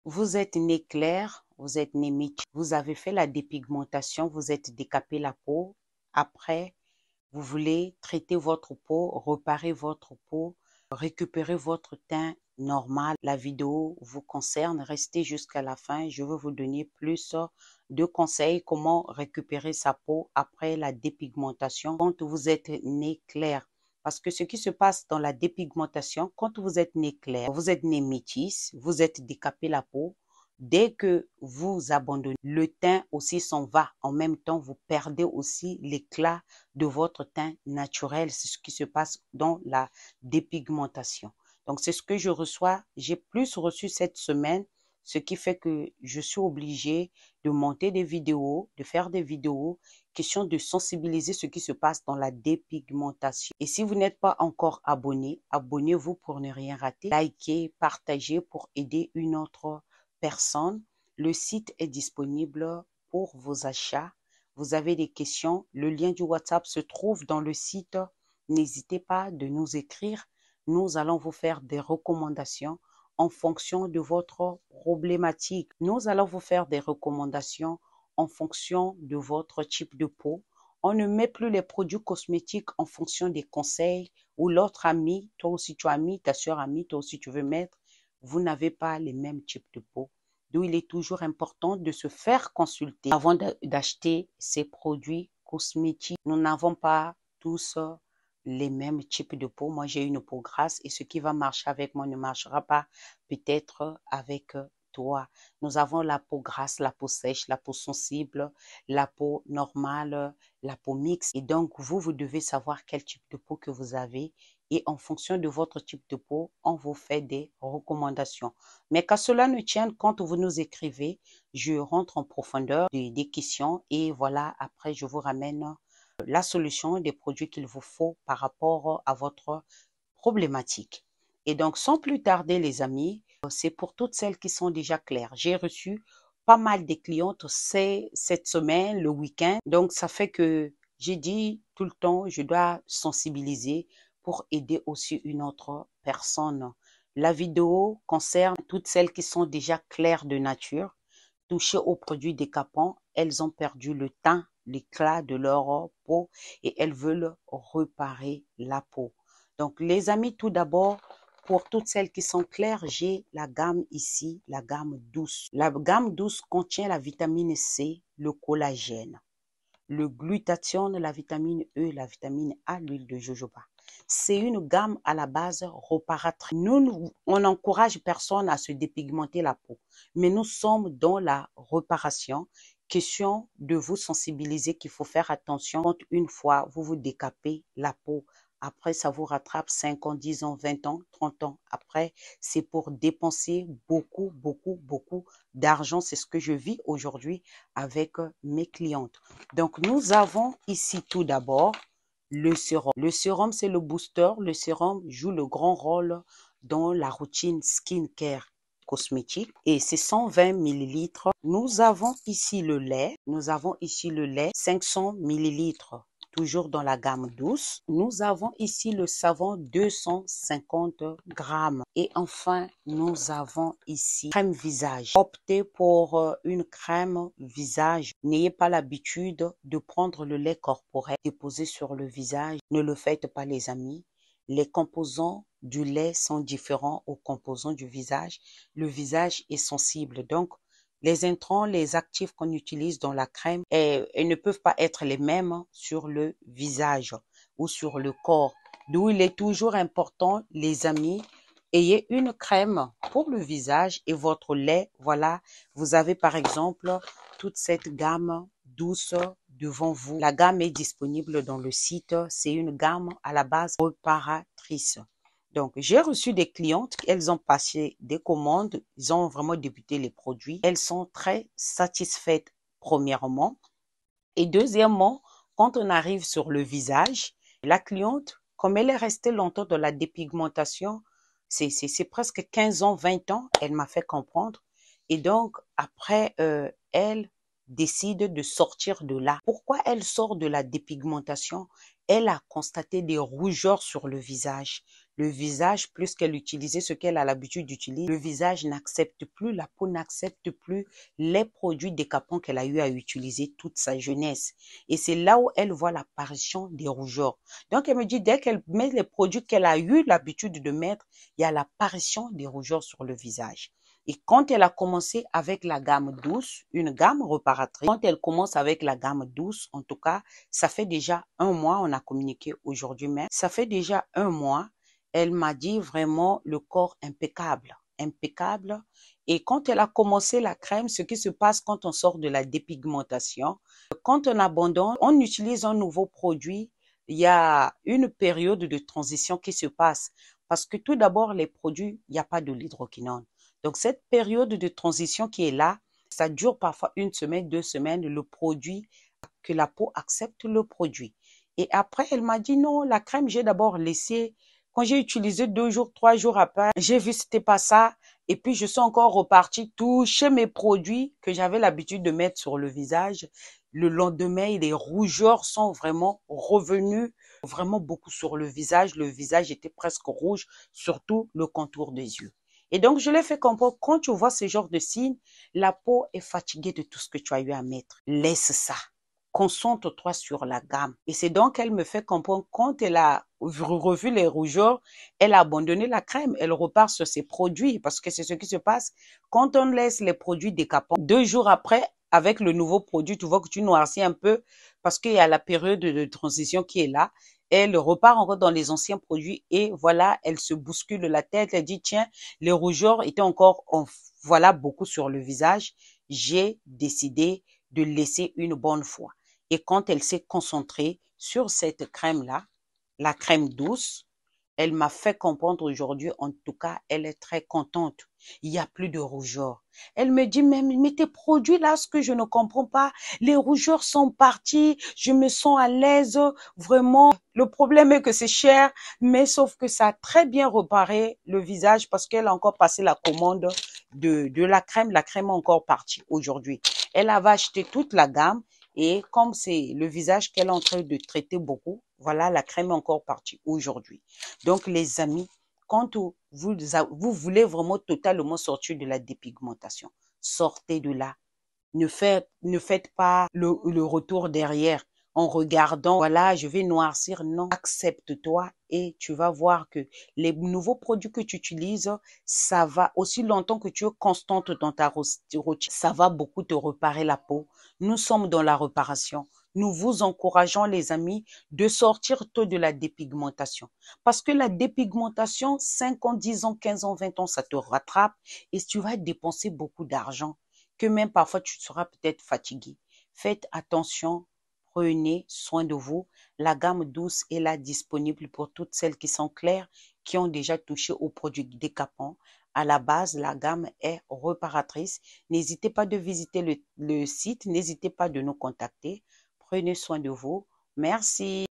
Vous êtes né clair, vous êtes né métis, vous avez fait la dépigmentation, vous êtes décapé la peau. Après, vous voulez traiter votre peau, réparer votre peau, récupérer votre teint normal. La vidéo vous concerne, restez jusqu'à la fin. Je vais vous donner plus de conseils comment récupérer sa peau après la dépigmentation quand vous êtes né clair. Parce que ce qui se passe dans la dépigmentation, quand vous êtes né clair, vous êtes né métis, vous êtes décapé la peau, dès que vous abandonnez, le teint aussi s'en va. En même temps, vous perdez aussi l'éclat de votre teint naturel. C'est ce qui se passe dans la dépigmentation. Donc, c'est ce que je reçois. J'ai plus reçu cette semaine, ce qui fait que je suis obligée de monter des vidéos, de faire des vidéos, question de sensibiliser ce qui se passe dans la dépigmentation. Et si vous n'êtes pas encore abonné, abonnez-vous pour ne rien rater. Likez, partagez pour aider une autre personne. Le site est disponible pour vos achats. Vous avez des questions, le lien du WhatsApp se trouve dans le site. N'hésitez pas de nous écrire. Nous allons vous faire des recommandations en fonction de votre problématique. Nous allons vous faire des recommandations en fonction de votre type de peau. On ne met plus les produits cosmétiques en fonction des conseils ou l'autre ami, toi aussi tu as mis, ta soeur a mis, toi aussi tu veux mettre. Vous n'avez pas les mêmes types de peau. D'où il est toujours important de se faire consulter avant d'acheter ces produits cosmétiques. Nous n'avons pas tous les mêmes types de peau. Moi, j'ai une peau grasse et ce qui va marcher avec moi ne marchera pas peut-être avec toi. Nous avons la peau grasse, la peau sèche, la peau sensible, la peau normale, la peau mixte. Et donc, vous devez savoir quel type de peau que vous avez. Et en fonction de votre type de peau, on vous fait des recommandations. Mais qu'à cela ne tienne, quand vous nous écrivez, je rentre en profondeur des questions et voilà, après, je vous ramène la solution des produits qu'il vous faut par rapport à votre problématique. Et donc, sans plus tarder, les amis, c'est pour toutes celles qui sont déjà claires. J'ai reçu pas mal de clientes cette semaine, le week-end. Donc, ça fait que j'ai dit tout le temps, je dois sensibiliser pour aider aussi une autre personne. La vidéo concerne toutes celles qui sont déjà claires de nature, touchées aux produits décapants. Elles ont perdu le teint, l'éclat de leur peau et elles veulent réparer la peau. Donc, les amis, tout d'abord, pour toutes celles qui sont claires, j'ai la gamme ici, la gamme douce. La gamme douce contient la vitamine C, le collagène, le glutathione, la vitamine E, la vitamine A, l'huile de jojoba. C'est une gamme à la base réparatrice. On n'encourage personne à se dépigmenter la peau, mais nous sommes dans la réparation. Question de vous sensibiliser qu'il faut faire attention quand une fois vous vous décapez la peau. Après, ça vous rattrape 5 ans, 10 ans, 20 ans, 30 ans. Après, c'est pour dépenser beaucoup, beaucoup, beaucoup d'argent. C'est ce que je vis aujourd'hui avec mes clientes. Donc, nous avons ici tout d'abord le sérum. Le sérum, c'est le booster. Le sérum joue le grand rôle dans la routine skincare cosmétique et c'est 120 millilitres. Nous avons ici le lait. Nous avons ici le lait 500 millilitres. Toujours dans la gamme douce. Nous avons ici le savon 250 grammes. Et enfin, nous avons ici crème visage. Optez pour une crème visage. N'ayez pas l'habitude de prendre le lait corporel déposé sur le visage. Ne le faites pas, les amis. Les composants du lait sont différents aux composants du visage. Le visage est sensible. Donc, les intrants, les actifs qu'on utilise dans la crème, ils ne peuvent pas être les mêmes sur le visage ou sur le corps. D'où il est toujours important, les amis, ayez une crème pour le visage et votre lait. Voilà, vous avez par exemple toute cette gamme douce devant vous. La gamme est disponible dans le site. C'est une gamme à la base réparatrice. Donc, j'ai reçu des clientes, elles ont passé des commandes, ils ont vraiment débuté les produits. Elles sont très satisfaites, premièrement. Et deuxièmement, quand on arrive sur le visage, la cliente, comme elle est restée longtemps dans la dépigmentation, c'est presque 15 ans, 20 ans, elle m'a fait comprendre. Et donc, après, elle décide de sortir de là. Pourquoi elle sort de la dépigmentation? Elle a constaté des rougeurs sur le visage. le visage, plus qu'elle utilisait ce qu'elle a l'habitude d'utiliser, le visage n'accepte plus, la peau n'accepte plus les produits décapants qu'elle a eu à utiliser toute sa jeunesse. Et c'est là où elle voit l'apparition des rougeurs. Donc, elle me dit, dès qu'elle met les produits qu'elle a eu l'habitude de mettre, il y a l'apparition des rougeurs sur le visage. Et quand elle a commencé avec la gamme douce, une gamme réparatrice, quand elle commence avec la gamme douce, en tout cas, ça fait déjà un mois, on a communiqué aujourd'hui même, ça fait déjà un mois, elle m'a dit vraiment le corps impeccable, impeccable. Et quand elle a commencé la crème, ce qui se passe quand on sort de la dépigmentation, quand on abandonne, on utilise un nouveau produit, il y a une période de transition qui se passe. Parce que tout d'abord, les produits, il n'y a pas de l'hydroquinone. Donc, cette période de transition qui est là, ça dure parfois 1 semaine, 2 semaines, le produit, que la peau accepte le produit. Et après, elle m'a dit non, la crème, j'ai d'abord laissé, quand j'ai utilisé 2 jours, 3 jours après, j'ai vu que c'était pas ça. Et puis, je suis encore repartie toucher mes produits que j'avais l'habitude de mettre sur le visage. Le lendemain, les rougeurs sont vraiment revenues, vraiment beaucoup sur le visage. Le visage était presque rouge, surtout le contour des yeux. Et donc, je l'ai fait comprendre, quand tu vois ce genre de signes, la peau est fatiguée de tout ce que tu as eu à mettre. Laisse ça. Concentre-toi sur la gamme. Et c'est donc qu'elle me fait comprendre, quand elle a revu les rougeurs, elle a abandonné la crème. Elle repart sur ses produits parce que c'est ce qui se passe. Quand on laisse les produits décapants, 2 jours après, avec le nouveau produit, tu vois que tu noircis un peu parce qu'il y a la période de transition qui est là. Elle repart encore dans les anciens produits et voilà, elle se bouscule la tête. Elle dit, tiens, les rougeurs étaient encore, voilà, beaucoup sur le visage. J'ai décidé de laisser une bonne fois. Et quand elle s'est concentrée sur cette crème-là, la crème douce, elle m'a fait comprendre aujourd'hui, en tout cas, elle est très contente. Il n'y a plus de rougeurs. Elle me dit même, mais tes produits là, ce que je ne comprends pas, les rougeurs sont partis, je me sens à l'aise, vraiment. Le problème est que c'est cher, mais sauf que ça a très bien réparé le visage parce qu'elle a encore passé la commande de la crème. La crème est encore partie aujourd'hui. Elle avait acheté toute la gamme et comme c'est le visage qu'elle est en train de traiter beaucoup, voilà, la crème est encore partie aujourd'hui. Donc, les amis, quand vous voulez vraiment totalement sortir de la dépigmentation, sortez de là. Ne faites pas le retour derrière en regardant, voilà, je vais noircir. Non, accepte-toi et tu vas voir que les nouveaux produits que tu utilises, ça va, aussi longtemps que tu es constante dans ta routine, ça va beaucoup te réparer la peau. Nous sommes dans la réparation. Nous vous encourageons, les amis, de sortir tôt de la dépigmentation. Parce que la dépigmentation, 5 ans, 10 ans, 15 ans, 20 ans, ça te rattrape et tu vas dépenser beaucoup d'argent, que même parfois tu seras peut-être fatigué. Faites attention, prenez soin de vous. La gamme douce est là disponible pour toutes celles qui sont claires, qui ont déjà touché aux produits décapants. À la base, la gamme est réparatrice. N'hésitez pas de visiter le site, n'hésitez pas de nous contacter. Prenez soin de vous. Merci.